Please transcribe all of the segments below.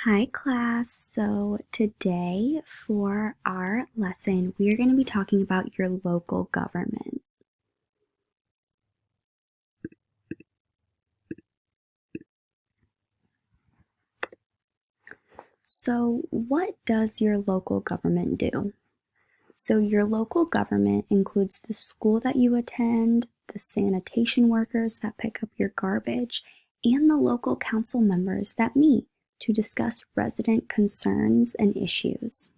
Hi class, so today for our lesson, we are going to be talking about your local government. So what does your local government do? So your local government includes the school that you attend, the sanitation workers that pick up your garbage, and the local council members that meet to discuss resident concerns and issues.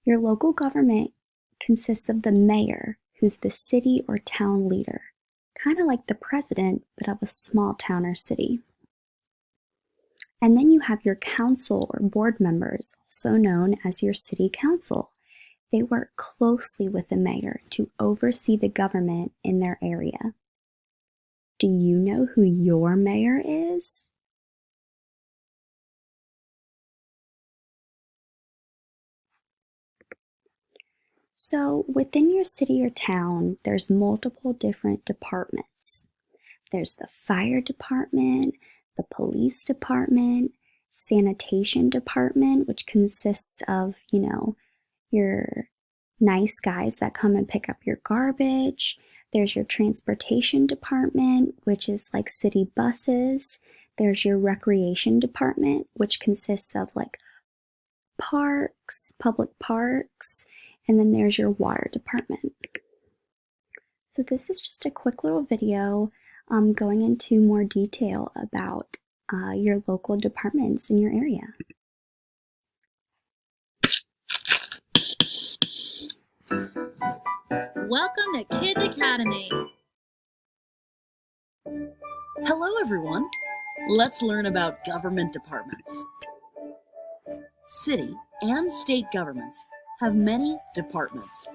Your local government consists of the mayor, who's the city or town leader, kind of like the president, but of a small town or city. And then you have your council or board members, also known as your city council. They work closely with the mayor to oversee the government in their area. Do you know who your mayor is? So within your city or town, there's multiple different departments. There's the fire department, the police department, sanitation department, which consists of, your nice guys that come and pick up your garbage. There's your transportation department, which is like city buses. There's your recreation department, which consists of like parks, public parks, and then there's your water department. So this is just a quick little video going into more detail about your local departments in your area. Welcome to Kids Academy. Hello everyone. Let's learn about government departments. City and state governments have many departments.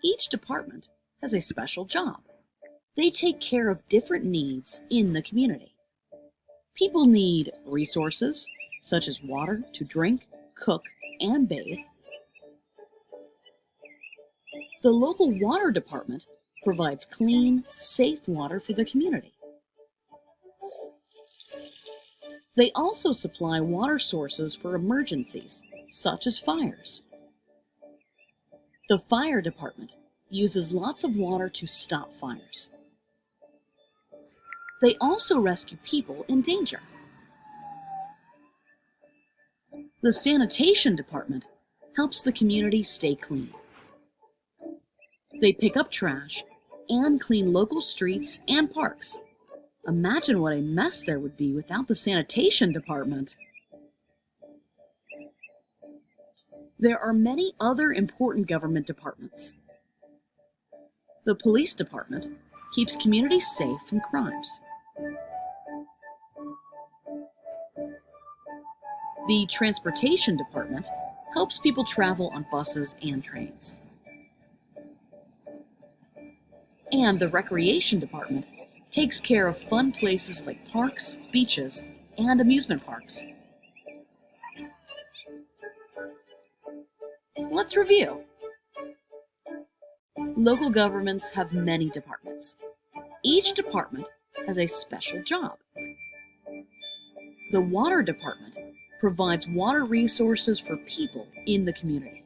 Each department has a special job. They take care of different needs in the community. People need resources, such as water to drink, cook, and bathe. The local water department provides clean, safe water for the community. They also supply water sources for emergencies, such as fires. The fire department uses lots of water to stop fires. They also rescue people in danger. The sanitation department helps the community stay clean. They pick up trash and clean local streets and parks. Imagine what a mess there would be without the sanitation department. There are many other important government departments. The police department keeps communities safe from crimes. The transportation department helps people travel on buses and trains. And the recreation department takes care of fun places like parks, beaches, and amusement parks. Let's review. Local governments have many departments. Each department has a special job. The water department provides water resources for people in the community.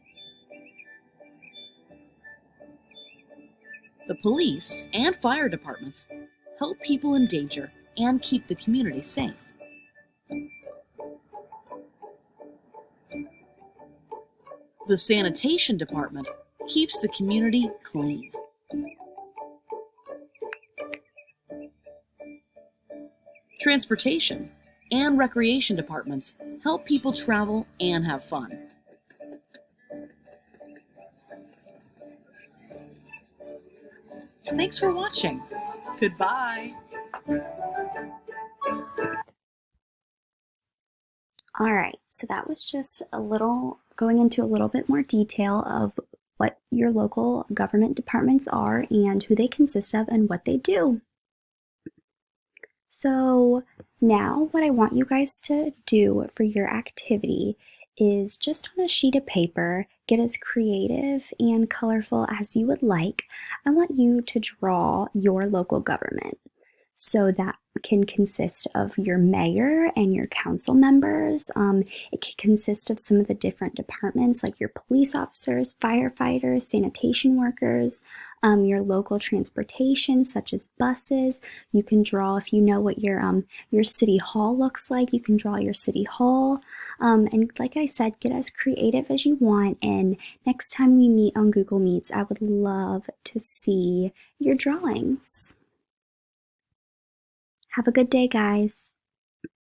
The police and fire departments help people in danger and keep the community safe. The sanitation department keeps the community clean. Transportation and recreation departments help people travel and have fun. Thanks for watching. Goodbye. All right, so that was just going into a little bit more detail of what your local government departments are and who they consist of and what they do. So now what I want you guys to do for your activity is just on a sheet of paper, get as creative and colorful as you would like. I want you to draw your local government. So that can consist of your mayor and your council members. It can consist of some of the different departments like your police officers, firefighters, sanitation workers, your local transportation such as buses. You can draw, if you know what your city hall looks like, you can draw your city hall. And like I said, get as creative as you want. And next time we meet on Google Meets, I would love to see your drawings. Have a good day, guys.